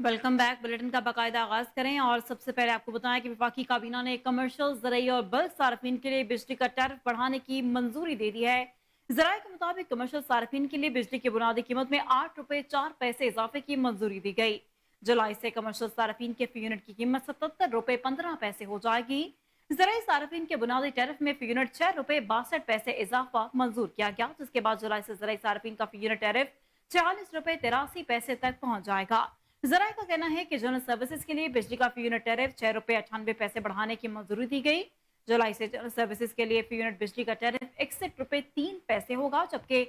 Welcome back. Bulletin का बाकायदा आगाज करें और सबसे पहले आपको बताएं कि वफाकी काबीना ने कमर्शियल, ज़राई और बल्क सार्फिन के लिए बिजली का टैरिफ बढ़ाने की मंजूरी दे दी है। ज़राए के मुताबिक कमर्शियल सार्फिन के लिए बिजली की बुनियादी कीमत में 8 रुपए 4 पैसे इजाफे की मंजूरी दी गई। जुलाई से कमर्शियल सार्फिन के फी यूनिट की कीमत 77 रुपए 15 पैसे हो जाएगी। ज़राई सार्फिन के बुनियादी टैरिफ में फी यूनिट 6 रुपए 62 पैसे इजाफा मंजूर किया गया, जिसके बाद जुलाई से ज़राई सार्फिन का फी यूनिट टैरिफ 46 रुपए 83 पैसे तक पहुंच जाएगा। जराये का कहना है कि जनरल सर्विसेज के लिए बिजली का फी यूनिट टैरिफ 6 रुपए 98 पैसे बढ़ाने की मंजूरी दी गई। जुलाई से जनरल सर्विसेज के लिए फी यूनिट बिजली का टैरिफ 61 रुपए 3 पैसे होगा, जबकि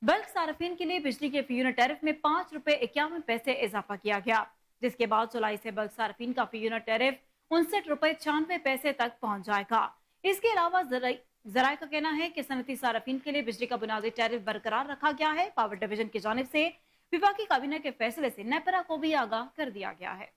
बल्क सार्फिन के लिए बिजली के फी यूनिट टैरिफ में 5 रुपए 51 पैसे इजाफा किया गया, जिसके बाद जुलाई से बल्क सार्फिन का फी यूनिट टैरिफ 59 रुपए 96 पैसे तक पहुंच जाएगा। इसके अलावा जराये का कहना है कि सनती सार्फिन के लिए बिजली का बुनियादी टैरिफ बरकरार रखा गया है। पावर डिवीजन की जानिब से विफाकी काबीना के फैसले से नेपरा को भी आगाह कर दिया गया है।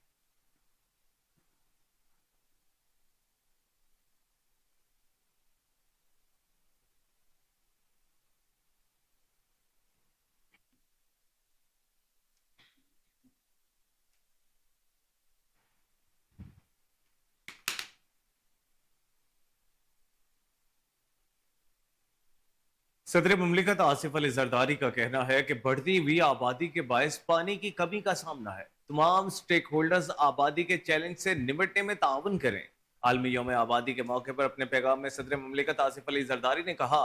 सदर मुमलिकत आसिफ अली जरदारी का कहना है कि बढ़ती हुई आबादी के बायस पानी की कमी का सामना है। तमाम स्टेक होल्डर्स आबादी के चैलेंज से निपटने में ताउन करें। आलमी यौम आबादी के मौके पर अपने पैगाम में सदर मुमलिकत आसिफ अली जरदारी ने कहा,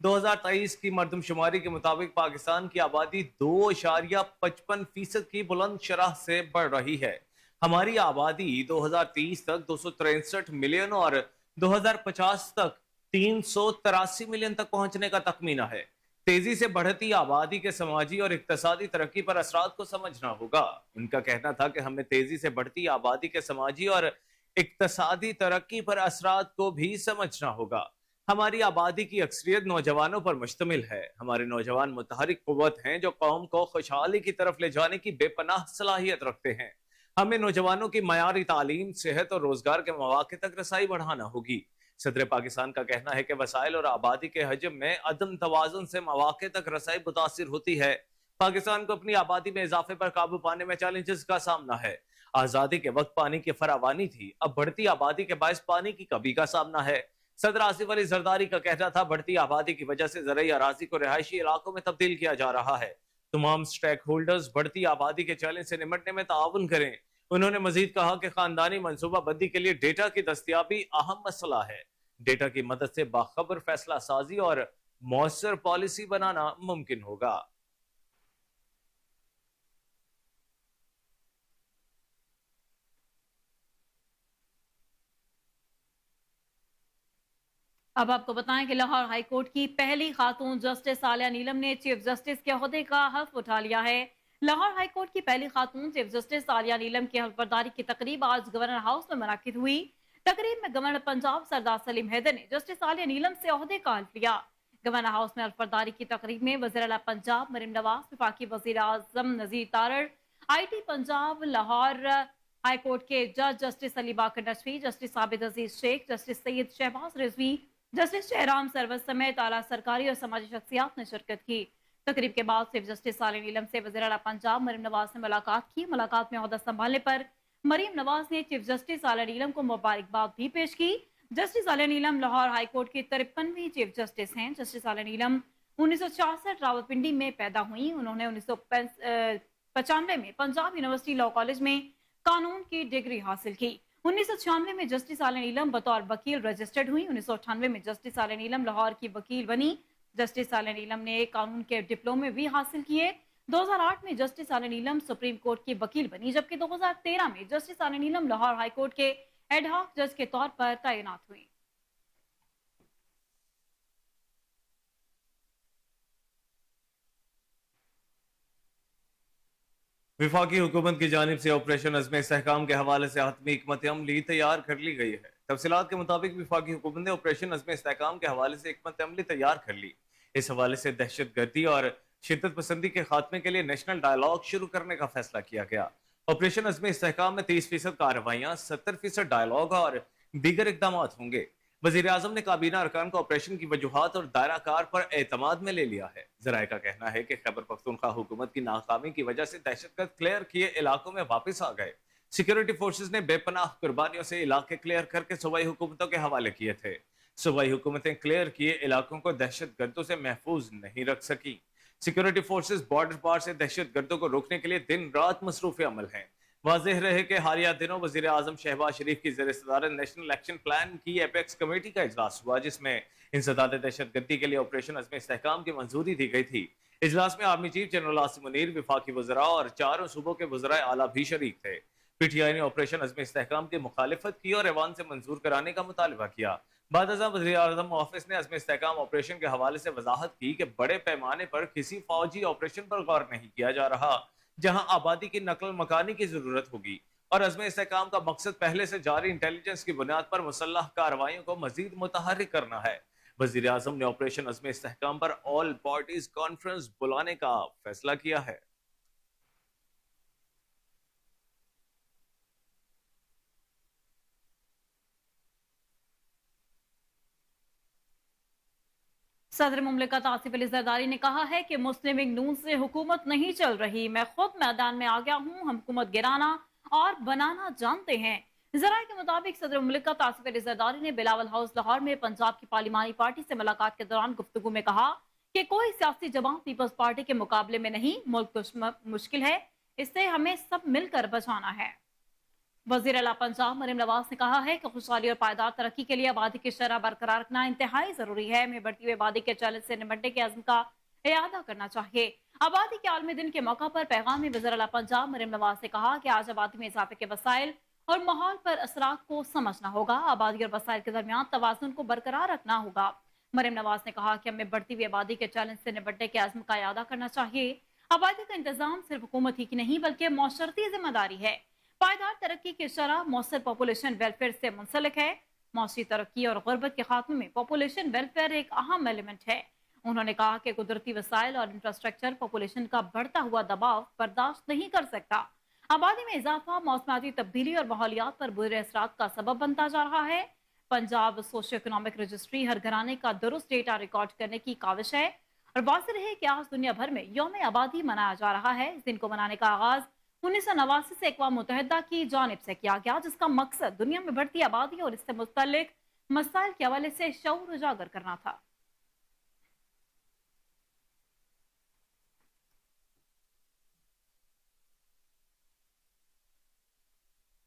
2023 की मरदमशुमारी के मुताबिक पाकिस्तान की आबादी 2.55% की बुलंद शरह से बढ़ रही है। हमारी आबादी 2030 तक 263 मिलियन और 2050 तक 383 मिलियन तक पहुंचने का तखमीना है। तेजी से बढ़ती आबादी के समाजी और इक्तसादी तरक्की पर असरात को समझना होगा। उनका कहना था कि हमें तेजी से बढ़ती आबादी के समाजी और इक्तसादी तरक्की पर असरात को भी समझना होगा। हमारी आबादी की अक्सरियत नौजवानों पर मुश्तमिल है। हमारे नौजवान मुतहरिक कुव्वत हैं जो कौम को खुशहाली की तरफ ले जाने की बेपनाह सलाहियत रखते हैं। हमें नौजवानों की मयारी तालीम, सेहत और रोजगार के मौके तक रसाई बढ़ाना होगी। सदर पाकिस्तान का कहना है कि वसाइल और आबादी के हजम में अदम तवाजुन से मौके तक रसाई मुतासिर होती है। पाकिस्तान को अपनी आबादी में इजाफे पर काबू पाने में चैलेंजेस का सामना है। आजादी के वक्त पानी की फरावानी थी, अब बढ़ती आबादी के बायस पानी की कमी का सामना है। सदर आसिफ अली जरदारी का कहना था, बढ़ती आबादी की वजह से ज़राई अराजी को रिहायशी इलाकों में तब्दील किया जा रहा है। तमाम स्टेक होल्डर्स बढ़ती आबादी के चैलेंज से निपटने में ताउन करें। उन्होंने मजीद कहा कि खानदानी मनसूबा बंदी के लिए डेटा की दस्तियाबी अहम मसला है। डेटा की मदद से बाखबर फैसला साजी और मौसर पॉलिसी बनाना मुमकिन होगा। अब आपको बताएं कि लाहौर हाईकोर्ट की पहली खातून जस्टिस आलिया नीलम ने चीफ जस्टिस के ओहदे का हल्फ उठा लिया है। लाहौर हाईकोर्ट की पहली खातून चीफ जस्टिस आलिया नीलम की हल्फबरदारी की तकरीब आज गवर्नर हाउस में मुनक्किद हुई। तकरीब में गवर्नर पंजाब सरदार सलीम हैदर ने जस्टिस आलिया नीलम से ओहदे का हल्फ लिया। गवर्नर हाउस में हल्फबरदारी की तकरीब में वज़ीर आला पंजाब मरीम नवाज, वफाकी वज़ीर आज़म नज़ीर तारड़, IT पंजाब लाहौर हाईकोर्ट के जज जस्टिस अली बाकर Naqvi, justice Abid Aziz Shaikh, justice Syed Shahbaz Rizvi, justice Jairam Sarwat समेत आला सरकारी और समाजी शख्सियात ने शिरकत की। तकरीब के बाद चीफ जस्टिस आलिया नीलम से वज़ीर आला पंजाब मरीम नवाज ने मुलाकात की। मुलाकात में ओहदा संभालने पर मरीम नवाज ने चीफ जस्टिस आलिया नीलम को मुबारकबाद भी पेश की। जस्टिस आलिया नीलम लाहौर हाईकोर्ट की 53वीं चीफ जस्टिस हैं। जस्टिस आलिया नीलम 1966 रावलपिंडी में पैदा हुई। उन्होंने 1995 में पंजाब यूनिवर्सिटी लॉ कॉलेज में कानून की डिग्री हासिल की। 1996 में जस्टिस आलिया नीलम बतौर वकील रजिस्टर्ड हुई। 1998 में जस्टिस आलिया नीलम लाहौर की वकील बनी। जस्टिस आलिया नीलम ने कानून के डिप्लोमे भी हासिल किए। 2008 में जस्टिस आलिया नीलम सुप्रीम कोर्ट की वकील बनी, जबकि 2013 में जस्टिस आलिया नीलम लाहौर हाईकोर्ट के एडहॉक जज के तौर पर तैनात हुई। विफाकी हुकूमत की जानिब से ऑपरेशन अज़्म इस्तेहकाम के हवाले से हतमी हिकमत अमली तैयार कर ली गई है। तफसीलात के मुताबिक विफाकी हुकूमत ने ऑपरेशन अज़्म इस्तेहकाम के हवाले से हिकमत अमली तैयार कर ली। इस हवाले से दहशत गर्दी और शिद्दत पसंदी के खात्मे के लिए नेशनल डायलॉग शुरू करने का फैसला किया गया। ऑपरेशन अज़्म इस्तेहकाम में 30% कार्रवाइयां, 70% डायलॉग और दीगर इकदाम होंगे। वजीर आजम ने काबीना अरकान को ऑपरेशन की वजूहात और दायरा कार पर एतमाद में ले लिया है। जराये का कहना है कि खैबर पख्तूनख्वा हुकूमत की नाकामी की वजह से दहशतगर्द क्लियर किए इलाकों में वापस आ गए। सिक्योरिटी फोर्सेस ने बेपनाह कुर्बानियों से इलाके क्लियर करके सूबाई हुकूमतों के हवाले किए थे। सूबाई हुकूमतें क्लियर किए इलाकों को दहशतगर्दों से महफूज नहीं रख सकी। सिक्योरिटी फोर्सेस बॉर्डर पार से दहशतगर्दों को रोकने के लिए दिन रात मसरूफ अमल हैं। वाज़ेह रहे कि हालिया दिनों वज़ीर आज़म शहबाज शरीफ की ज़ेर सदारत नेशनल एक्शन प्लान की एपेक्स कमेटी का इजलास हुआ, जिसमें इंसदाद दहशतगर्दी के लिए ऑपरेशन अज़्म इस्तेहकाम की मंजूरी दी गई थी। इजलास में army chief general Asim Munir, विफाकी वज़रा और चारों सूबों के वज़राए आला भी शरीक थे। पीटीआई ने ऑपरेशन अज़्म इस्तेहकाम की मुखालिफत की और ऐवान से मंजूर कराने का मुतालबा किया। बाद वज़ीर आज़म ऑफिस ने अज़्म इस्तेहकाम ऑपरेशन के हवाले से वजाहत की कि बड़े पैमाने पर किसी फौजी ऑपरेशन पर गौर नहीं किया जा रहा जहां आबादी की नकल मकानी की जरूरत होगी, और अज़्म इस्तेहकाम का मकसद पहले से जारी इंटेलिजेंस की बुनियाद पर मुसल्लह कार्रवाइयों को मजीद मुतहर्रिक करना है। वज़ीर आज़म ने ऑपरेशन अज़्म इस्तेहकाम पर ऑल पार्टीज कॉन्फ्रेंस बुलाने का फैसला किया है। सदर मुमलिकत आसिफ अली जरदारी ने कहा है कि मुस्लिम लीग नून से हुकूमत नहीं चल रही। मैं खुद मैदान में आ गया हूँ, हम हुकूमत गिराना और बनाना जानते हैं। जराये के मुताबिक सदर मुमलिकत आसिफ अली जरदारी ने बिलावल हाउस लाहौर में पंजाब की पार्लिमानी पार्टी से मुलाकात के दौरान गुफ्तगू में कहा कि कोई सियासी जमात पीपल्स पार्टी के मुकाबले में नहीं, मुल्क मुश्किल है, इससे हमें सब मिलकर बचाना है। वज़ीर आला पंजाब मरियम नवाज ने कहा है कि खुशहाली और पायदार तरक्की के लिए आबादी की शरह बरकरार रखना इंतहाई जरूरी है। हमें बढ़ती हुई आबादी के चैलेंज से निपटने के अज़्म का इरादा करना चाहिए। आबादी के आलमी दिन के मौका पर पैगाम में वज़ीर आला पंजाब मरियम नवाज ने कहा कि आज आबादी में इजाफे के वसाइल और माहौल पर असरात को समझना होगा। आबादी और वसाइल के दरमियान तवाज़ुन को बरकरार रखना होगा। मरियम नवाज ने कहा कि हमें बढ़ती हुई आबादी के चैलेंज से निपटने के अज़्म का इरादा करना चाहिए। आबादी का इंतजाम सिर्फ हुकूमत ही की नहीं बल्कि मौशरती जिम्मेदारी है। पायदार तरक्की की शरह मौसर पॉपुलेशन वेलफेयर से मुंसलिक है। मौसरी तरक्की और गुर्बत के खात्मे में पॉपुलेशन वेलफेयर एक अहम एलिमेंट है। उन्होंने कहा कि कुदरती वसाइल और इंफ्रास्ट्रक्चर पॉपुलेशन का बढ़ता हुआ दबाव बर्दाश्त नहीं कर सकता। आबादी में इजाफा मौसमाती तब्दीली और माहौलियात पर बुरे असरात का सबब बनता जा रहा है। पंजाब सोशियो इकोनॉमिक रजिस्ट्री हर घराने का दुरुस्त डेटा रिकॉर्ड करने की काविश है। और वाज़ेह रहे कि आज दुनिया भर में यौम आबादी मनाया जा रहा है। इस दिन को मनाने का आगाज 1989 से अक़वाम मुत्तहिदा की जानिब से किया गया, जिसका मकसद दुनिया में बढ़ती आबादी और इससे मुतल्लिक मसाइल के हवाले से शऊर उजागर करना था।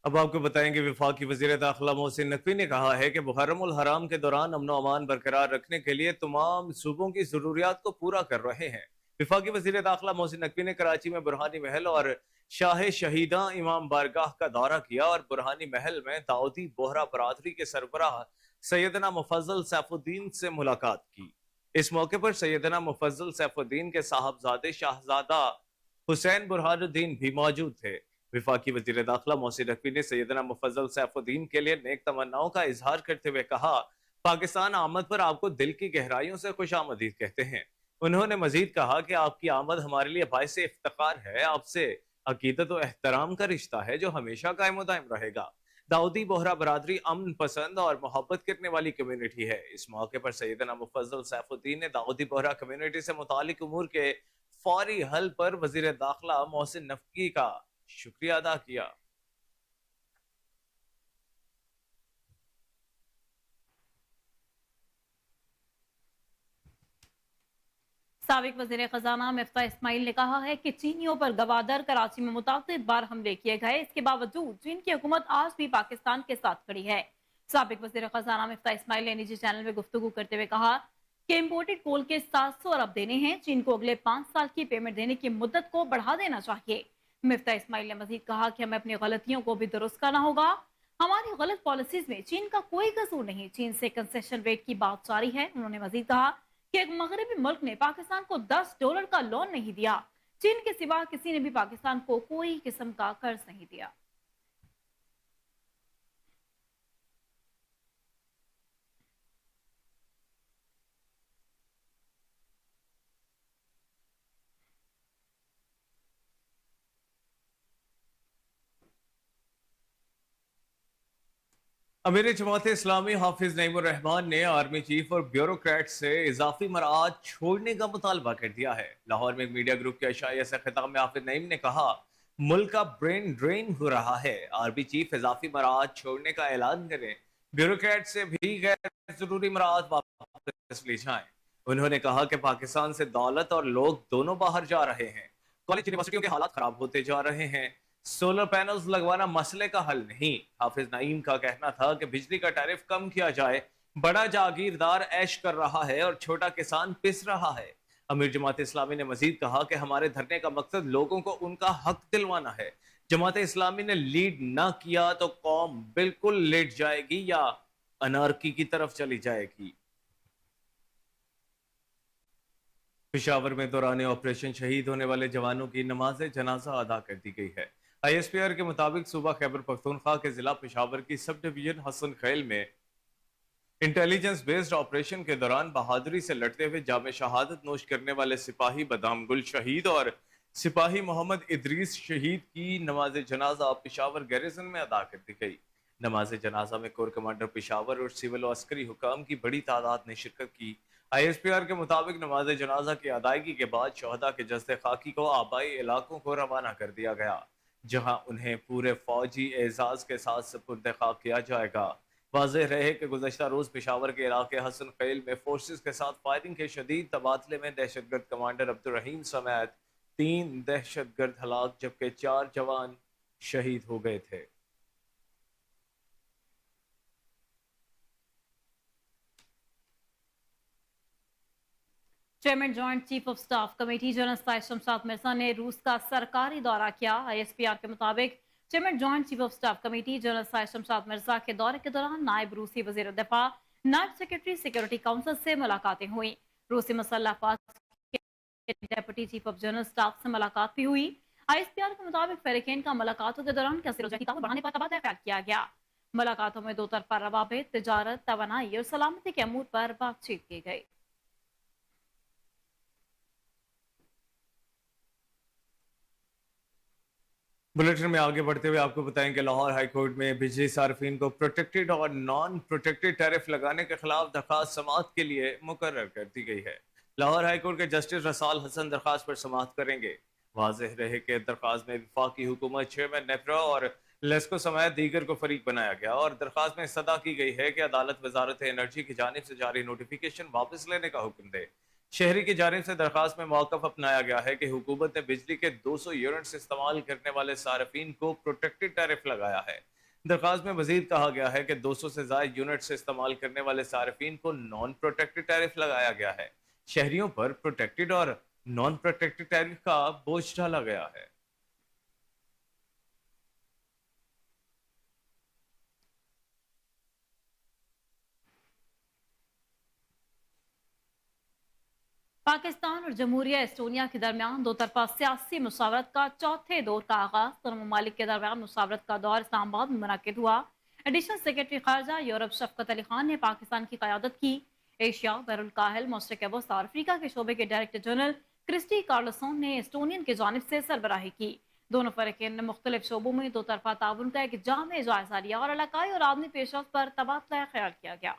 अब आपको बताएंगे वफाकी वज़ीर दाखिला मोहसिन नकवी ने कहा है कि मुहर्रमुल हराम के दौरान अमन अमान बरकरार रखने के लिए तमाम सूबों की जरूरियात को पूरा कर रहे हैं। वफाकी वज़ीर दाखिला मोहसिन नकवी ने कराची में बुरहानी महल और शाह शहीदा इमाम बारगाह का दौरा किया और बुरहानी महल में दाऊदी बोहरा बरादरी के सरबराह सैयदना मुफज्जल सैफुद्दीन से मुलाकात की। इस मौके पर सैयदना मुफज्जल सैफुद्दीन के साहबजादे शाहजादा हुसैन बुरहानुद्दीन भी मौजूद थे। विफाकी वज़ीर दाखिला मोहसिन नकवी ने सैयदना मुफज्जल सैफुद्दीन के लिए नेक तमन्नाओं का इजहार करते हुए कहा, पाकिस्तान आमद पर आपको दिल की गहराइयों से खुशामदीद कहते हैं। उन्होंने मजीद कहा कि आपकी आमद हमारे लिए बाइस इफ्तिखार है। आपसे अकीदत और एहतराम का रिश्ता है जो हमेशा कायम दायम रहेगा। दाऊदी बोहरा बरादरी अमन पसंद और मोहब्बत करने वाली कम्युनिटी है। इस मौके पर सैयदना मुफज्जल सैफुद्दीन ने दाऊदी बोहरा कम्युनिटी से मुतालिक उमूर के फौरी हल पर वज़ीर दाखिला मोहसिन नकवी का शुक्रिया अदा किया। साबिक वज़ीर खजाना मिफ्ता इस्माइल ने कहा है कि चीनियों पर गवादर कराची में मुताबिक बार हमले किए गए, इसके बावजूद चीन की हुकूमत आज भी पाकिस्तान के साथ खड़ी है। साबिक वज़ीर खजाना मिफ्ता इस्माइल ने निजी चैनल में गुफ्तगू करते हुए कहा कि इम्पोर्टेड कोल के 700 अरब देने हैं, चीन को अगले 5 साल की पेमेंट देने की मुद्दत को बढ़ा देना चाहिए। मिफ्ता इस्माइल ने मजीद कहा कि हमें अपनी गलतियों को भी दुरुस्त करना होगा। हमारी गलत पॉलिसीज में चीन का कोई कसूर नहीं। चीन से कंसेशन रेट की बात जारी है। उन्होंने मजीद कहा कि एक मगरबी मुल्क ने पाकिस्तान को $10 का लोन नहीं दिया। चीन के सिवा किसी ने भी पाकिस्तान को कोई किस्म का कर्ज नहीं दिया। अमीर जमात इस्लामी हाफिज नईमुर रहमान ने आर्मी चीफ और ब्यूरोक्रेट से इजाफी मराद छोड़ने का मुतालबा कर दिया है। लाहौर में एक मीडिया ग्रुप के अशाया से खिताब में हाफिज नईम ने कहा, मुल्क का ब्रेन ड्रेन हो रहा है, आर्मी चीफ इजाफी मराद छोड़ने का ऐलान करें, ब्यूरोक्रेट से भी गैर जरूरी मराद वापस ले जाएं। उन्होंने कहा कि पाकिस्तान से दौलत और लोग दोनों बाहर जा रहे हैं, कॉलेज यूनिवर्सिटियों के हालात खराब होते जा रहे हैं, सोलर पैनल्स लगवाना मसले का हल नहीं। हाफिज नईम का कहना था कि बिजली का टैरिफ कम किया जाए, बड़ा जागीरदार ऐश कर रहा है और छोटा किसान पिस रहा है। अमीर जमात इस्लामी ने मजीद कहा कि हमारे धरने का मकसद लोगों को उनका हक दिलवाना है। जमात इस्लामी ने लीड ना किया तो कौम बिल्कुल लेट जाएगी या अनारकी की तरफ चली जाएगी। पेशावर में दौरान ऑपरेशन शहीद होने वाले जवानों की नमाज जनाजा अदा कर दी गई है। ISPR के मुताबिक सूबा खैबर पख्तूनख्वा के जिला पेशावर की सब डिवीजन हसन खैल में इंटेलिजेंस बेस्ड ऑपरेशन के दौरान बहादुरी से लड़ते हुए जामे शहादत नोश करने वाले सिपाही बदाम गुल शहीद और सिपाही मोहम्मद इदरीस शहीद की नमाज जनाजा पेशावर गैरिजन में अदा कर दी गई। नमाज जनाजा में कोर कमांडर पेशावर और सिविल और अस्करी हुकाम की बड़ी तादाद ने शिरकत की। ISPR के मुताबिक नमाज जनाजा की अदायगी के बाद शहदा के जस्ते खाकी को आबाई इलाकों को रवाना कर दिया गया, जहां उन्हें पूरे फौजी एजाज के साथ सुपुर्द खाक किया जाएगा। वाज़ेह रहे कि गुज़श्ता रोज पेशावर के इलाके हसन खैल में फोर्सेस के साथ फायरिंग के शदीद तबादले में दहशतगर्द कमांडर अब्दुल रहीम समेत 3 दहशतगर्द हलाक जबकि 4 जवान शहीद हो गए थे। Chairman joint chief of staff committee general Sahir Shamshad Mirza ने रूस का सरकारी दौरा किया। ISPR के मुताबिक chairman joint chief of staff committee general Sahir Shamshad Mirza के दौरे के दौरान नायब रूसी वजीर दफा, नायब सेक्रेटरी सिक्योरिटी काउंसिल से मुलाकातें हुई। रूसी मसल्ह अफवाज के deputy chief of general staff से मुलाकात भी हुई। ISPR के मुताबिक फेरिकेन का मुलाकातों के दौरान कसर बढ़ाने पर तबादला ख्याल किया गया। मुलाकातों में दो तरफा रवाबित, तिजारत, तवानाई और सलामती के अमूर पर बातचीत की गई। बुलेटिन में आगे बढ़ते हुए आपको बताएं कि लाहौर हाई कोर्ट में बिजली सार्फिन को प्रोटेक्टेड और नॉन प्रोटेक्टेड टैरिफ लगाने के खिलाफ दरखास्त समाअत के लिए मुकर्रर कर दी गई है। लाहौर हाई कोर्ट के जस्टिस रसाल हसन दरखास्त पर समाअत करेंगे। वाज़ेह रहे कि दरखास्त में वफाकी हुकूमत, चेयरमैन नेफ्रा और लेस्को समेत दीगर को फरीक बनाया गया और दरखास्त में सदा की गई है कि अदालत वजारत एनर्जी की जानिब से जारी नोटिफिकेशन वापस लेने का हुक्म दे। शहरी की जानिब से दरखास्त में मौक़िफ़ अपनाया गया है कि हुकूमत ने बिजली के 200 यूनिट्स इस्तेमाल करने वाले सार्फिन को प्रोटेक्टेड टैरिफ लगाया है। दरखास्त में मजीद कहा गया है कि 200 से ज़ायद यूनिट्स इस्तेमाल करने वाले सार्फिन को नॉन प्रोटेक्टेड टैरिफ लगाया गया है। शहरियों पर प्रोटेक्टेड और नॉन प्रोटेक्टेड टैरिफ का बोझ डाला गया है। पाकिस्तान और जमहूरिया एस्टोनिया के दरमियान दो तरफा सियासी मुशावरत का चौथे दौर का आगाज। दोनों ममालिक के दरमियान मुशावरत का दौर इस्लामाबाद में मुनक्किद हुआ। एडिशनल सेक्रेटरी खारजा यूरोप शफकत अली खान ने पाकिस्तान की क़यादत की। एशिया, बैरुल काहिल, मशरक़ वस्ती और अफ्रीका के शोबे के डायरेक्टर जनरल क्रिस्टी कार्लसन ने एस्टोनियन की जानिब से सरबराही की। दोनों फ़रीक़ैन ने मुख्तलिफ शोबों में दो तरफा ताउन का एक जामे जायजा लिया और इलाकाई और आदमी पेशरफ्त पर तबादला ख्याल किया गया।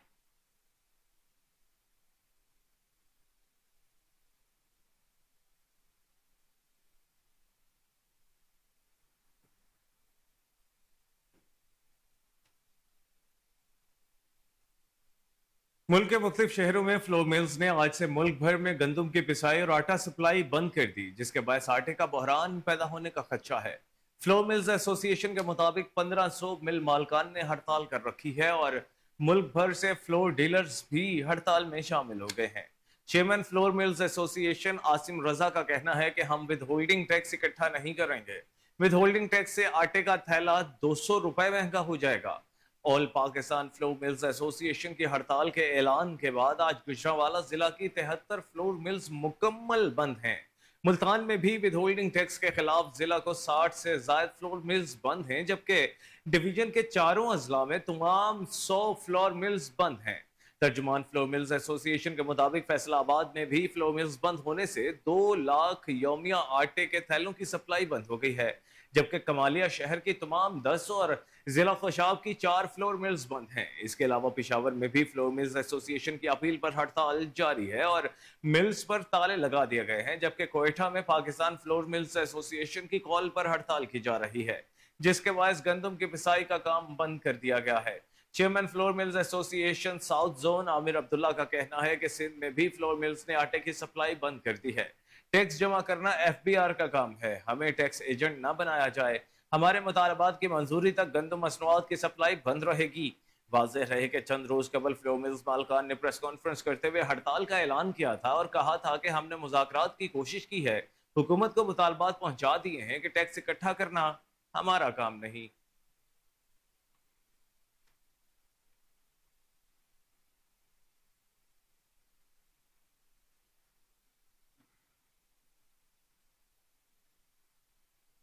मुल्क के मुख्तलिफ शहरों में फ्लोर मिल्स ने आज से मुल्क भर में गंदम की पिसाई और आटा सप्लाई बंद कर दी, जिसके बायस आटे का बहरान पैदा होने का खदशा है। फ्लोर मिल्स एसोसिएशन के मुताबिक 1500 मिल मालकान ने हड़ताल कर रखी है और मुल्क भर से फ्लोर डीलर्स भी हड़ताल में शामिल हो गए हैं। Chairman flour mills association Asim Raza का कहना है कि हम विद होल्डिंग टैक्स इकट्ठा नहीं करेंगे। विद होल्डिंग टैक्स से आटे का थैला 200 रुपए महंगा हो जाएगा। All Pakistan floor mills association की हड़ताल के ऐलान के बाद आज गुजरांवाला जिला की 73 फ्लोर मिल्स मुकम्मल बंद हैं। मुल्तान में भी विद होल्डिंग टैक्स के खिलाफ जिला को 60 से ज्यादा फ्लोर मिल्स बंद हैं, जबकि डिवीजन के चारों अजला में तमाम 100 फ्लोर मिल्स बंद हैं। तर्जुमान फ्लोर मिल्स एसोसिएशन के मुताबिक फैसलाबाद में भी फ्लोर मिल्स बंद होने से 2 लाख यौमिया आटे के थैलों की सप्लाई बंद हो गई है। جبکہ کمالیہ شہر کی تمام 10 اور ضلع خوشاب کی 4 فلور ملز بند ہیں۔ اس کے علاوہ پشاور میں بھی فلور ملز ایسوسی ایشن کی اپیل پر ہڑتال جاری ہے اور ملز پر تالے لگا دیے گئے ہیں، جبکہ کوئٹہ میں پاکستان فلور ملز ایسوسی ایشن کی کال پر ہڑتال کی جا رہی ہے، جس کے باعث گندم کی پسائی کا کام بند کر دیا گیا ہے۔ چیئرمین فلور ملز ایسوسی ایشن ساؤتھ زون عامر عبداللہ کا کہنا ہے کہ سندھ میں بھی فلور ملز نے آٹے کی سپلائی بند کر دی ہے۔ ٹیکس جمع کرنا ایف بی آر کا کام ہے، ہمیں ٹیکس ایجنٹ نہ بنایا جائے، ہمارے مطالبات کی منظوری تک گندم مصنوعات کی سپلائی بند رہے گی۔ واضح رہے کہ چند روز قبل فلور ملز مالکان نے پریس کانفرنس کرتے ہوئے ہڑتال کا اعلان کیا تھا اور کہا تھا کہ ہم نے مذاکرات کی کوشش کی ہے، حکومت کو مطالبات پہنچا دیے ہیں کہ ٹیکس اکٹھا کرنا ہمارا کام نہیں۔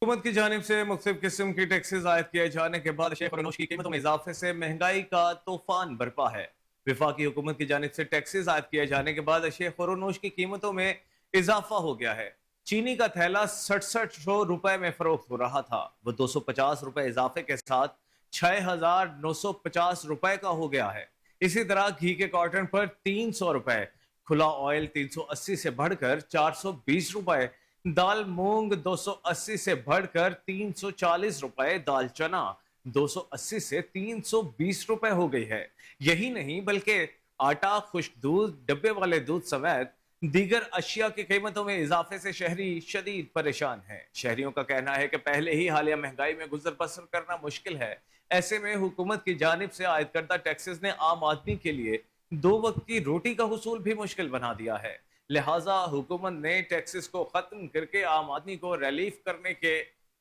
حکومت کی جانب سے مختلف قسم کی ٹیکسز عائد کیے جانے کے بعد اشیاء فروخت کی قیمتوں میں اضافے سے مہنگائی کا طوفان برپا ہے۔ وفاقی حکومت کی جانب سے ٹیکسز عائد کیے جانے کے بعد اشیاء فروخت کی قیمتوں میں اضافہ ہو گیا ہے۔ چینی کا تھیلا 6700 روپے میں فروخت ہو رہا تھا، وہ 250 روپے اضافے کے ساتھ 6950 روپے کا ہو گیا ہے۔ اسی طرح گھی کے کارٹن پر 300 روپے، کھلا آئل 380 سے بڑھ کر 420 روپے، دال مونگ 280 سے بڑھ کر 340 روپے، دال چنا 280 سے 320 روپے ہو گئی ہے۔ یہی نہیں بلکہ آٹا، خشک دودھ، ڈبے والے دودھ سمیت دیگر اشیاء کی قیمتوں میں اضافے سے شہری شدید پریشان ہیں۔ شہریوں کا کہنا ہے کہ پہلے ہی حالیہ مہنگائی میں گزر بسر کرنا مشکل ہے، ایسے میں حکومت کی جانب سے عائد کردہ ٹیکسز نے عام آدمی کے لیے 2 وقت کی روٹی کا حصول بھی مشکل بنا دیا ہے۔ لہٰذا حکومت نے ٹیکسز کو ختم کر کے عام آدمی کو ریلیف کرنے کے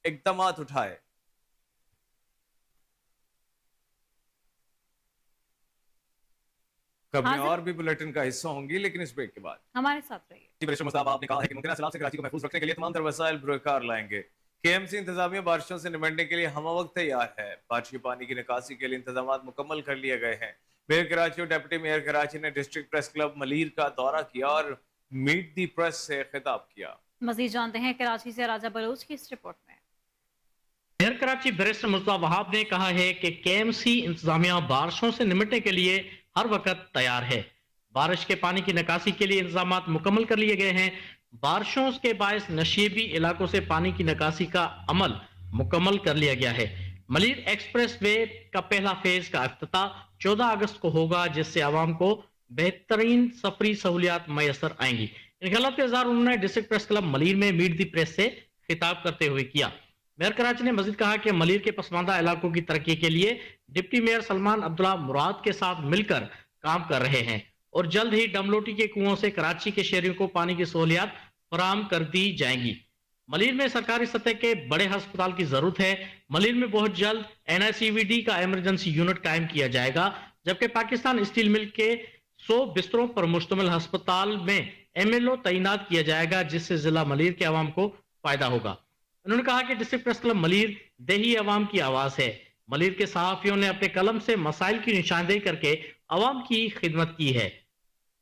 اقدامات اٹھائے۔ خبریں اور بھی بلیٹن کا حصہ ہوں گی، لیکن اس بریک کے بعد ہمارے ساتھ رہیے۔ برشر مصطفیٰ آپ نے کہا ہے کہ ممکنہ سیلاب سے کراچی کو محفوظ رکھنے کے لیے تمام تر وسائل بروئے کار لائیں گے۔ کے ایم سی انتظامیہ بارشوں سے نمٹنے کے لیے ہمہ وقت تیار ہے۔ بارشی پانی کی نکاسی کے لیے انتظامات مکمل کر لیے گئے ہیں۔ میئر کراچی اور ڈیپٹی میئر کراچی نے ڈسٹرکٹ پریس کلب ملیر کا دورہ کیا اور میٹ دی پریس سے خطاب کیا۔ مزید جانتے ہیں کراچی سے راجہ بلوچ کی اس رپورٹ میں۔ میئر کراچی بیرسٹر مصطفیٰ وہاب نے کہا ہے کہ کے ایم سی انتظامیہ بارشوں سے نمٹنے کے لیے ہر وقت تیار ہے۔ بارش کے پانی کی نکاسی کے لیے انتظامات مکمل کر لیے گئے ہیں۔ بارشوں کے باعث نشیبی علاقوں سے پانی کی نکاسی کا عمل مکمل کر لیا گیا ہے۔ ملیر ایکسپریس وے کا پہلا فیز کا افتتاح 14 اگست کو ہوگا، جس سے عوام کو بہترین سفری سہولیات میسر آئیں گی۔ ان خیالات کا اظہار انہوں نے ڈسٹرکٹ پریس کلب ملیر میں میٹ دی پریس سے خطاب کرتے ہوئے کیا۔ میئر کراچی نے مزید کہا کہ ملیر کے پسماندہ علاقوں کی ترقی کے لیے ڈپٹی میئر سلمان عبداللہ مراد کے ساتھ مل کر کام کر رہے ہیں اور جلد ہی ڈملوٹی کے کنووں سے کراچی کے شہریوں کو پانی کی سہولیات فراہم کر دی جائیں گی۔ ملیر میں سرکاری سطح کے بڑے ہسپتال کی ضرورت ہے۔ ملیر میں بہت جلد این آئی سی وی ڈی کا ایمرجنسی یونٹ قائم کیا جائے گا، جبکہ پاکستان اسٹیل مل کے 100 بستروں پر مشتمل ہسپتال میں ایم ایل او تعینات کیا جائے گا، جس سے ضلع ملیر کے عوام کو فائدہ ہوگا۔ انہوں نے کہا کہ ڈسٹرکٹ پریس کلب ملیر دیہی عوام کی آواز ہے۔ ملیر کے صحافیوں نے اپنے قلم سے مسائل کی نشاندہی کر کے عوام کی خدمت کی ہے۔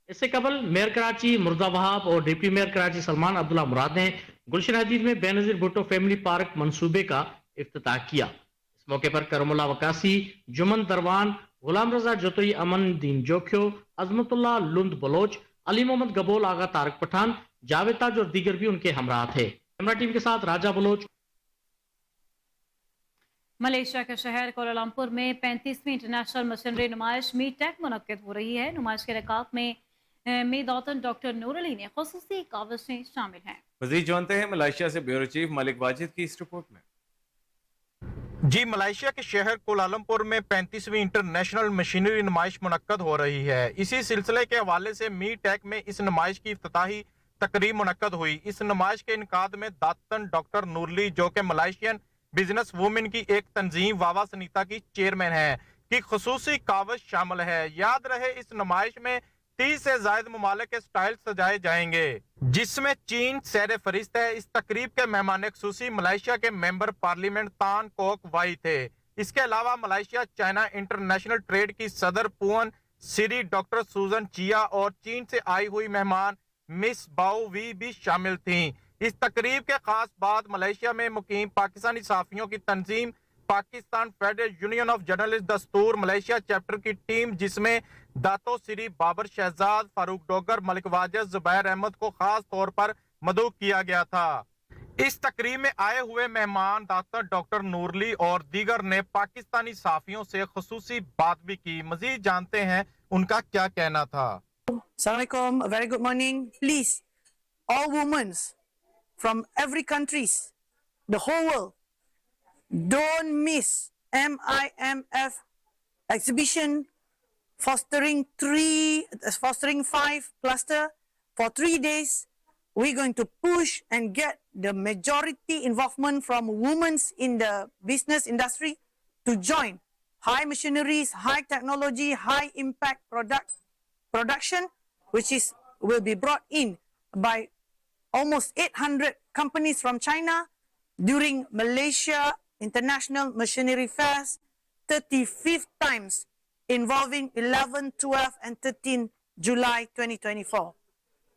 اس سے قبل میئر کراچی مرزا وہاب اور ڈپٹی میئر کراچی سلمان عبداللہ مراد نے گلشن حدید میں بے نظیر بھٹو فیملی پارک منصوبے کا افتتاح کیا۔ اس موقع پر کرم اللہ وکاسی، جمن دروان، غلام رضا جوتوئی، امن دین جوکھیو، عظمت اللہ لند بلوچ، علی محمد گبول، آغا طارق پٹھان، جاوید تاج اور دیگر بھی ان کے ہمراہ تھے۔ کیمرہ ٹیم کے ساتھ راجہ بلوچ۔ ملیشیا کے شہر کوالالمپور میں 35ویں انٹرنیشنل مشنری نمائش میٹ ٹیک منعقد ہو رہی ہے۔ نمائش کے نکات میں میدوتن ڈاکٹر نور علی نے خصوصی کاوشیں شامل ہیں۔ مزید جانتے ہیں ملائیشیا سے بیورو چیف ملک واجد کی اس رپورٹ میں۔ جی، ملائیشیا کے شہر کوالالمپور میں 35ویں انٹرنیشنل مشینری نمائش منعقد ہو رہی ہے۔ اسی سلسلے کے حوالے سے می ٹیک میں اس نمائش کی افتتاحی تقریب منعقد ہوئی۔ اس نمائش کے انعقاد میں داتن ڈاکٹر نورلی، جو کہ ملائیشین بزنس وومن کی ایک تنظیم واوا سنیتا کی چیئرمین ہے، کی خصوصی کاوش شامل ہے۔ یاد رہے اس نمائش میں 30 سے زائد ممالک کے سٹائل سجائے جائیں گے، جس میں چین سیر فہرست ہے۔ اس تقریب کے مہمان خصوصی ملائیشیا کے ممبر پارلیمنٹ تان کوک وائی تھے۔ اس کے علاوہ ملائیشیا چائنا انٹرنیشنل ٹریڈ کی صدر پون سری ڈاکٹر سوزن چیا اور چین سے آئی ہوئی مہمان مس باؤ وی بھی شامل تھیں۔ इस तकरीब के खास बाद मलेशिया में मुकीम पाकिस्तानी सहाफ़ियों की तंजीम Pakistan federal union of journalist दस्तूर मलेशिया चैप्टर की टीम, जिसमें दातो श्री बाबर शहजाद, फारूक डोगर, मलिक वाजिद, जुबैर अहमद को खास तौर पर मदऊ किया गया था। इस तकरीब में आए हुए मेहमान डॉक्टर नूरली और दीगर ने पाकिस्तानी सहाफ़ियों से खुसूसी बात भी की। मजीद जानते हैं उनका क्या कहना था। Assalamualaikum, a very good morning. Please, all women from every countries, the whole world, don't miss MIMF exhibition fostering 5 cluster for 3 days. We're going to push and get the majority involvement from women in the business industry to join high machineries, high technology, high impact production, which will be brought in by almost 800 companies from China during Malaysia International Machinery Fest, 35th times, involving 11, 12, and 13 July 2024.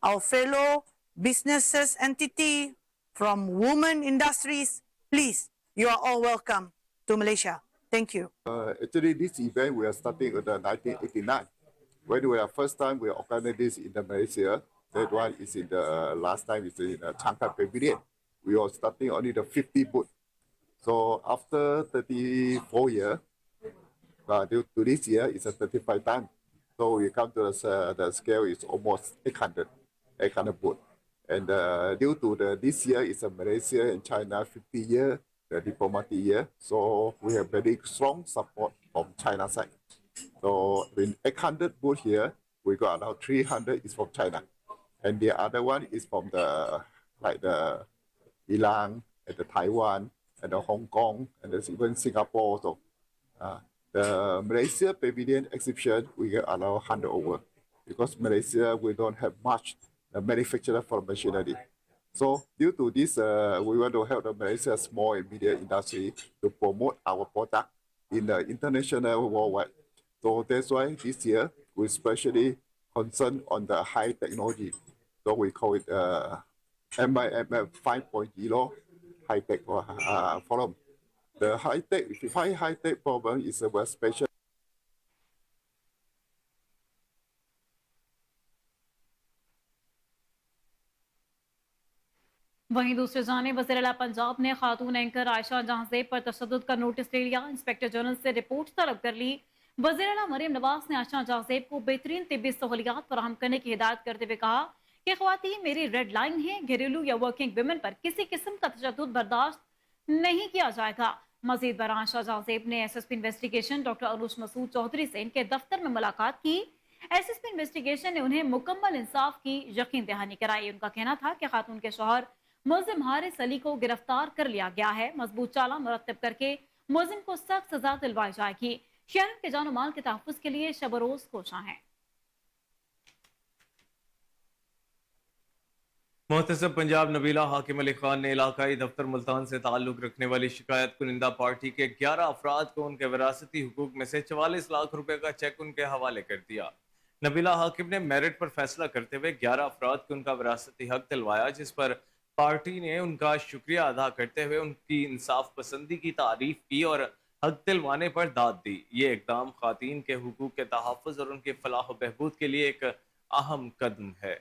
Our fellow businesses entity from women industries, please, you are all welcome to Malaysia. Thank you. Actually, this event we are starting in 1989. When we are first time we organized this in Malaysia. That one is in the last time is in Changkat Pavilion. We are starting only the 50 booth. So after 34 years, due to this year it's a 35 time. So we come to the scale is almost 800 booth. And due to this year is a Malaysia and China 50 year, the diplomatic year. So we have very strong support from China side. So in 800 booth here, we got around 300 is from China. And the other one is from the Iran and the Taiwan and the Hong Kong and there's even Singapore. So the Malaysia Pavilion exhibition, we get around 100 over. Because Malaysia, we don't have much manufacturer for machinery. So due to this, we want to help the Malaysia small and medium industry to promote our product in the international worldwide. So that's why this year we especially concerned on the high technology. So we call it MIMF 5.0 high tech forum. The high tech problem is a very special. वहीं दूसरी जानिब वज़ीर-ए-आला पंजाब ने खातून anchor Ayesha Jahanzeb पर तशद्दुद का notice ले लिया। Inspector general से report तलब कर ली। वज़ीर-ए-आला मरियम नवाज ने आयशा जहांज़ेब को बेहतरीन तिब्बी सहूलियात फराहम करने की हिदायत करते हुए कहा कि ख़वातीन मेरी रेड लाइन है, घरेलू या वर्किंग विमेन पर किसी किस्म का तशद्दुद बर्दाश्त नहीं किया जाएगा। मजीद बर आयशा जहांज़ेब ने SSP इन्वेस्टिगेशन डॉक्टर अरूज मसूद चौधरी से इनके दफ्तर में मुलाकात की। SSP इन्वेस्टिगेशन ने उन्हें मुकम्मल इंसाफ की यकीन दहानी कराई। उनका कहना था कि खातून के शौहर मुलजिम हारिस अली को गिरफ्तार कर लिया गया है। मजबूत चाला मुरतब करके मुलजिम को सख्त सजा दिलवाई जाएगी। शहर के जानो माल के तहफ़्फ़ुज़ के लिए शब रोज कोशां हैं। मुहतसब पंजाब नबीला हाकिम अली खान ने इलाकाई दफ्तर मुल्तान से ताल्लुक रखने वाली शिकायत कुनिंदा पार्टी के 11 अफराद को उनके विरासती हुकूक में से 44 लाख रुपए का चेक उनके हवाले कर दिया। नबीला हाकिम ने मेरिट पर फैसला करते हुए 11 अफराद को उनका विरासती हक दिलवाया, जिस पर पार्टी ने उनका शुक्रिया अदा करते हुए उनकी इंसाफ पसंदी की तारीफ की और हक दिलवाने पर दाद दी। ये इकदाम खातीन के हुकूक के तहफ़्फ़ुज़ और उनके फलाह बहबूद के लिए एक अहम कदम है।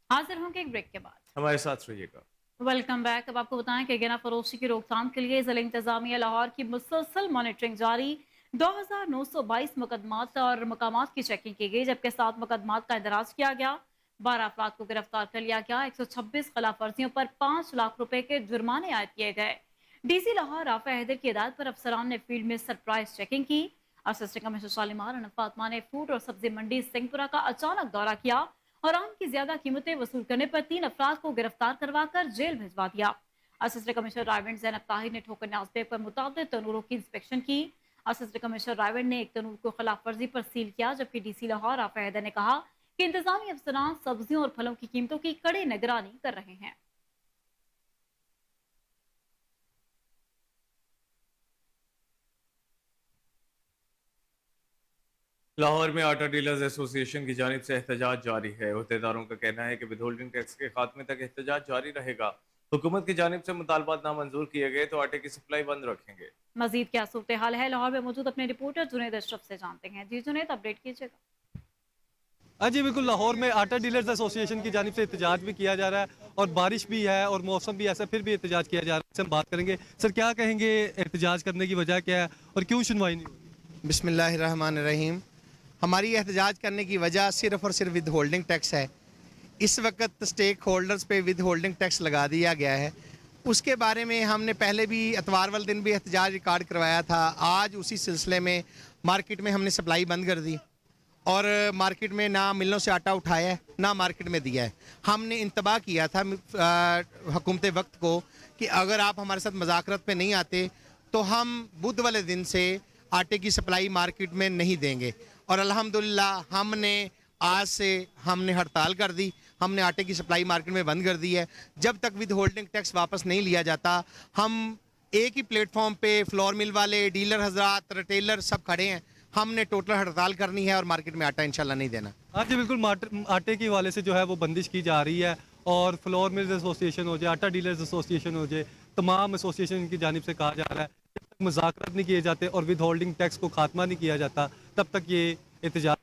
हाजिर होंगे एक ब्रेक के बाद, हमारे साथ रहिएगा। Welcome back. अब आपको बताएं कि गना फरोशी की रोकथाम के लिए ज़िला इंतजामिया लाहौर की मुसलसल मॉनिटरिंग जारी। 2922 मुकदमात और मकामात की चेकिंग की गई, जबकि 7 मुकदमात का इंदराज किया गया। 12 अफराद को गिरफ्तार कर लिया गया। 126 खिलाफ वर्जियों पर 5 लाख रुपए के जुर्माने आयद किए गए। DC लाहौर राफा हैदर की हिदायत पर अफसरान ने फील्ड में सरप्राइज चेकिंग की। Assistant commissioner Shalimar enough Fatima ने फ्रूट और सब्जी मंडी सिंहपुरा का अचानक दौरा किया और आम की ज्यादा कीमतें वसूल करने पर 3 अफराद को गिरफ्तार करवाकर जेल भिजवा दिया। असिस्टेंट कमिश्नर रायगंज ज़ैनब ताहिर ने ठोकर न्याज़बेग पर मुताबिक तनूरों की इंस्पेक्शन की। असिस्टेंट कमिश्नर रायगंज ने एक तनूर को खिलाफ वर्जी पर सील किया, जबकि DC लाहौर राफा हैदर ने कहा कि इंतजामी अफसरान सब्जियों और फलों की कीमतों की कड़ी निगरानी कर रहे हैं। लाहौर में आटा डीलर्स एसोसिएशन की जानिब से एहतजाज जारी है। अहदेदारों का कहना है कि विद होल्डिंग टैक्स के खात्मे तक एहतजाज जारी रहेगा। हुकूमत की जानिब से मुतालबात नामंजूर किए गए तो आटे की सप्लाई बंद रखेंगे। मजीद क्या सूरत हाल है, लाहौर में मौजूद अपने रिपोर्टर जुनेद अशरफ से जानते हैं। जी जुनेद, अपडेट कीजिएगा। हाँ जी बिल्कुल, लाहौर में आटा डीलर्स एसोसिएशन की जानिब से एहतजाज भी किया जा रहा है और बारिश भी है और मौसम भी ऐसा, फिर भी एहतजाज किया जा रहा है। इससे हम बात करेंगे। सर, क्या कहेंगे, एहतजाज करने की वजह क्या है और क्यों सुनवाई नहीं हुई? बिस्मिल्लाहिर्रहमानिर्रहीम। हमारी एहतजाज करने की वजह सिर्फ़ और सिर्फ विद होल्डिंग टैक्स है। इस वक्त स्टेक होल्डर्स पे विद होल्डिंग टैक्स लगा दिया गया है। उसके बारे में हमने पहले भी इतवार वाले दिन भी एहतजाज रिकॉर्ड करवाया था। आज उसी सिलसिले में मार्केट में हमने सप्लाई बंद कर दी और मार्केट में ना मिलों से आटा उठाया है ना मार्केट में दिया है। हमने इंतबाह किया था हुकूमत वक्त को कि अगर आप हमारे साथ मज़ाकरत पे नहीं आते तो हम बुध वाले दिन से आटे की सप्लाई मार्केट में नहीं देंगे। और अल्हम्दुलिल्लाह हमने आज से हमने हड़ताल कर दी। हमने आटे की सप्लाई मार्केट में बंद कर दी है। जब तक विद होल्डिंग टैक्स वापस नहीं लिया जाता, हम एक ही प्लेटफॉर्म पे फ्लोर मिल वाले, डीलर हजरात, रिटेलर सब खड़े हैं। हमने टोटल हड़ताल करनी है और मार्केट में आटा इंशाल्लाह नहीं देना। हाँ जी बिल्कुल, आटे के हवाले से जो है वो बंदिश की जा रही है और फ्लोर मिल्स एसोसिएशन हो जाए, आटा डीलर्स एसोसिएशन हो जाए, तमाम एसोसिएशन की जानिब से कहा जा रहा है जब तक मुज़ाकरात नहीं किए जाते और विद होल्डिंग टैक्स को खात्मा नहीं किया जाता तब तक ये एहतजाज।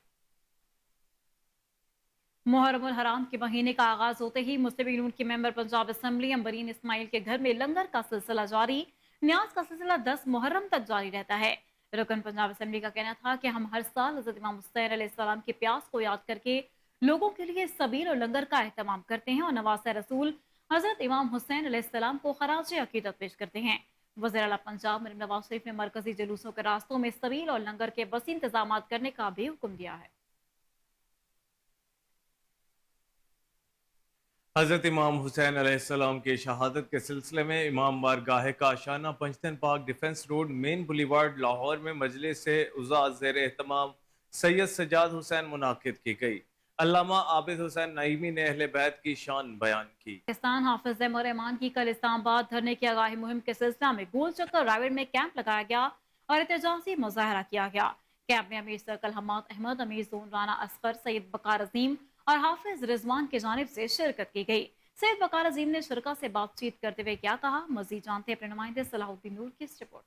मुहर्रम हराम के महीने का आगाज होते ही मुस्लिम लीग के मेंबर पंजाब असम्बली अंबरीन इस्माइल के घर में लंगर का सिलसिला जारी। न्याज का सिलसिला 10 मुहर्रम तक जारी रहता है। रुकन पंजाब असम्बली का कहना था कि हम हर साल हज़रत इमाम हुसैन अलैहिस्सलाम के प्यास को याद करके लोगों के लिए सबील और लंगर का एहतमाम करते हैं और नवासे रसूल हज़रत इमाम हुसैन अलैहिस्सलाम को खराज अकीदत पेश करते हैं। वज़ीर आला पंजाब मरीम नवाज शरीफ ने मरकजी जुलूसों के रास्तों में सबील और लंगर के वसी इंतजाम करने का भी हुक्म दिया है। हजरत इमाम हुसैन अलैहिस्सलाम की शहादत के सिलसिले में इमाम बारगाह Kashana Panjtan park defence road main boulevard Lahore में मजलिस से उज़ा ज़ेर एहतमाम सैयद सज्जाद हुसैन मुनाकिद की गई। अल्लामा आबिद हुसैन नईमी ने अहले बैत की शान बयान की। पाकिस्तान हाफिज रहमान की कल इस्लामाबाद धरने की आगाही मुहिम के सिलसिले में गोल चक्कर रायवेड में कैंप लगाया गया और एहतजाजी मुजाहरा किया गया। कैंप में अमीर सर्कल हमाद अहमद, अमीर जोन राना असगर, सैयद बकार अजीम और हाफिज रिजवान की जानिब से शिरकत की गई। सैयद बकार अजीम ने शुरका से बातचीत करते हुए क्या कहा, मजीद जानते अपने नुमाइंदे सलाहुद्दीन नूर की इस रिपोर्ट।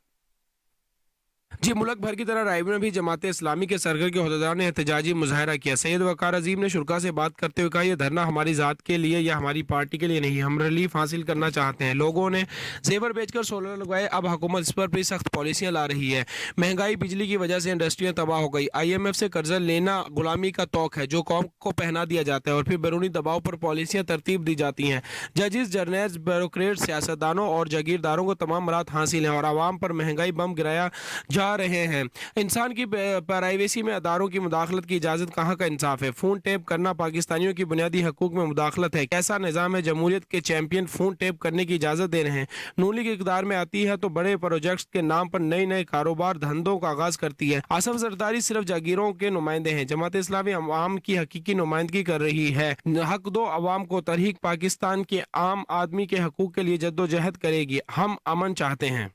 जी, मुल्क भर की तरह रायवेड में भी जमात इस्लामी के सरगर के अहदेदार ने एहतजाजी मुजाहरा किया। सैयद वकार अजीम ने शुरका से बात करते हुए कहा, यह धरना हमारी ज़ात के लिए या हमारी पार्टी के लिए नहीं, हम रिलीफ हासिल करना चाहते हैं। लोगों ने जेवर बेचकर सोलर लगवाए, अब हुकूमत इस पर भी सख्त पॉलिसियाँ ला रही है। महंगाई, बिजली की वजह से इंडस्ट्रियाँ तबाह हो गई। IMF से कर्जा लेना गुलामी का तौक है जो कौम को पहना दिया जाता है और फिर बैरूनी दबाव पर पॉलिसियाँ तरतीब दी जाती हैं। जजेस, जर्नल्स, ब्यूरोक्रेट, सियासतदानों और जागीरदारों को तमाम मराद हासिल हैं और आवाम पर महंगाई बम गिराया जा रहे हैं। इंसान की प्राइवेसी में अदारों की मुदाखलत की इजाज़त कहाँ का इंसाफ है। फोन टैप करना पाकिस्तानियों की बुनियादी हकूक में मुदाखलत है। कैसा निज़ाम है, जमहूरियत के चैंपियन फोन टैप करने की इजाज़त दे रहे हैं। नून लीग इक़्तिदार में आती है तो बड़े प्रोजेक्ट्स के नाम पर नए नए कारोबार धंधों का आगाज़ करती है। आसफ जरदारी सिर्फ जागीरों के नुमाइंदे हैं। जमात इस्लामी अवाम की हकीकी नुमाइंदगी कर रही है। हक दो अवाम को, तहरीक पाकिस्तान के आम आदमी के हकूक के लिए जद्दोजहद करेगी। हम अमन चाहते हैं।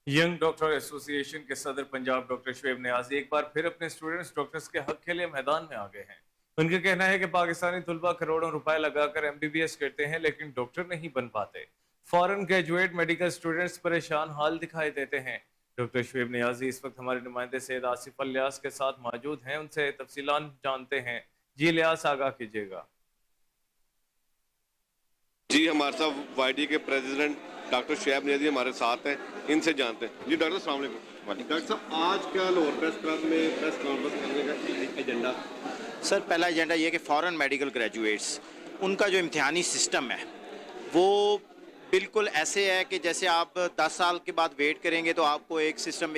यंग डॉक्टर एसोसिएशन के सदर पंजाब डॉक्टर शुएब नियाजी एक बार फिर अपने स्टूडेंट्स डॉक्टर्स के हक के लिए मैदान में आ गए हैं। उनका कहना है कि पाकिस्तानी तुलबा करोड़ों रुपए लगाकर MBBS करते हैं लेकिन डॉक्टर नहीं बन पाते। फॉरेन ग्रेजुएट मेडिकल स्टूडेंट्स परेशान हाल दिखाई देते हैं। डॉक्टर शुएब नियाजी इस वक्त हमारे नुमाइंदे सैयद आसिफ अलियास के साथ मौजूद हैं, उनसे तफसीलान जानते हैं। जी इलियास, आगाह कीजिएगा। जी, हमारे साथ YD के प्रेसिडेंट डॉक्टर शुएब नियाजी हमारे साथ हैं, इनसे जानते हैं। जी डॉक्टर अस्सलाम वालेकुम। डॉक्टर साहब, आज का लाहौर प्रेस क्लब में प्रेस कॉन्फ्रेंस करने का एजेंडा? सर, पहला एजेंडा ये कि फ़ॉरेन मेडिकल ग्रेजुएट्स, उनका जो इम्तिहानी सिस्टम है वो बिल्कुल ऐसे है कि जैसे आप 10 साल के बाद वेट करेंगे तो आपको एक सिस्टम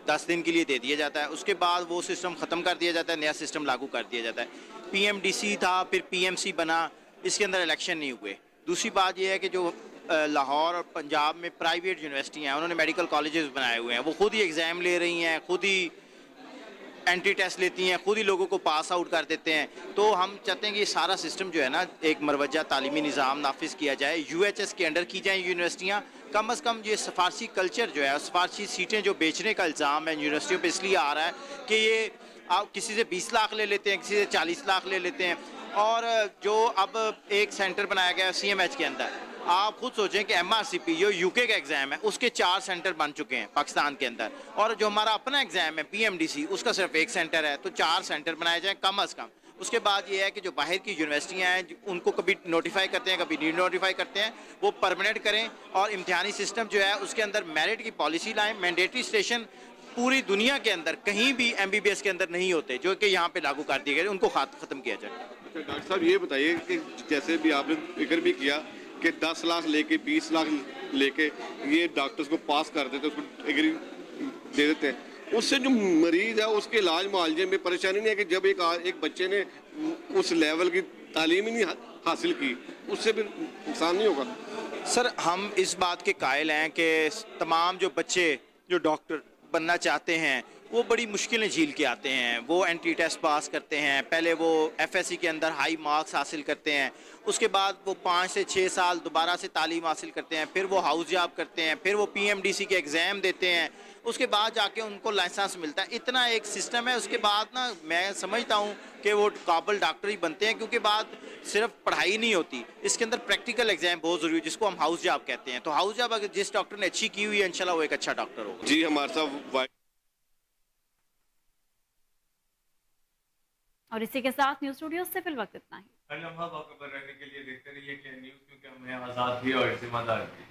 10 दिन के लिए दे दिया जाता है, उसके बाद वो सिस्टम ख़त्म कर दिया जाता है, नया सिस्टम लागू कर दिया जाता है। PMDC था, फिर PMC बना, इसके अंदर इलेक्शन नहीं हुए। दूसरी बात यह है कि जो लाहौर और पंजाब में प्राइवेट यूनिवर्सिटियाँ हैं, उन्होंने मेडिकल कॉलेजेस बनाए हुए हैं, वो खुद ही एग्ज़ाम ले रही हैं, खुद ही एंट्री टेस्ट लेती हैं, खुद ही लोगों को पास आउट कर देते हैं। तो हम चाहते हैं कि ये सारा सिस्टम जो है ना, एक मरवजा तालीमी निज़ाम नाफिज किया जाए, UHS के अंडर की जाए यूनिवर्सिटियाँ, कम से कम ये सिफारशी कल्चर जो है, सिफारशी सीटें जो बेचने का इल्ज़ाम है यूनिवर्सिटियों पे इसलिए आ रहा है कि ये आप किसी से 20 लाख ले लेते हैं, किसी से 40 लाख ले लेते हैं। और जो अब एक सेंटर बनाया गया है CMH के अंदर, आप खुद सोचें कि MRCP जो यूके का एग्ज़ाम है उसके 4 सेंटर बन चुके हैं पाकिस्तान के अंदर, और जो हमारा अपना एग्ज़ाम है PMDC उसका सिर्फ 1 सेंटर है। तो 4 सेंटर बनाए जाएँ कम अज़ कम। उसके बाद ये है कि जो बाहर की यूनिवर्सिटियाँ हैं उनको कभी नोटिफाई करते हैं, कभी नहीं नोटिफाई करते हैं, वो परमानेंट करें। और इम्तिहानी सिस्टम जो है उसके अंदर मेरिट की पॉलिसी लाएँ। मैंडेटरी स्टेशन पूरी दुनिया के अंदर कहीं भी MBBS के अंदर नहीं होते, जो कि यहाँ पे लागू कर दिए गए, उनको ख़त्म किया जाए। अच्छा डॉक्टर साहब ये बताइए कि जैसे भी आपने जिक्र भी किया कि 10 लाख लेके 20 लाख लेके ये डॉक्टर्स को पास कर देते, उसको एग्री दे देते हैं, उससे जो मरीज है उसके इलाज मुआवजे में परेशानी नहीं है कि जब एक बच्चे ने उस लेवल की तालीम ही नहीं हासिल की, उससे भी नुकसान नहीं होगा? सर हम इस बात के कायल हैं कि तमाम जो बच्चे जो डॉक्टर बनना चाहते हैं वो बड़ी मुश्किलें झील के आते हैं। वो एंट्री टेस्ट पास करते हैं, पहले वो FSC के अंदर हाई मार्क्स हासिल करते हैं, उसके बाद वो 5 से 6 साल दोबारा से तालीम हासिल करते हैं, फिर वो हाउस जॉब करते हैं, फिर वो PMDC के एग्ज़ाम देते हैं, उसके बाद जाके उनको लाइसेंस मिलता है। इतना एक सिस्टम है। उसके बाद ना मैं समझता हूँ कि वो काबिल डॉक्टर ही बनते हैं, क्योंकि बाद सिर्फ पढ़ाई नहीं होती, इसके अंदर प्रैक्टिकल एग्जाम बहुत ज़रूरी है, जिसको हम हाउस जॉब कहते हैं। तो हाउस जॉब अगर जिस डॉक्टर ने अच्छी की हुई है इंशाल्लाह वो एक अच्छा डॉक्टर होगा। जी हमारे साथ और इसी के साथ न्यूज़ स्टूडियो से फिल वक्त इतना ही। हर लम्हा बाखबर रहने के लिए देखते रहिए कि न्यूज़, क्योंकि हमें आज़ाद भी और जिम्मेदार भी।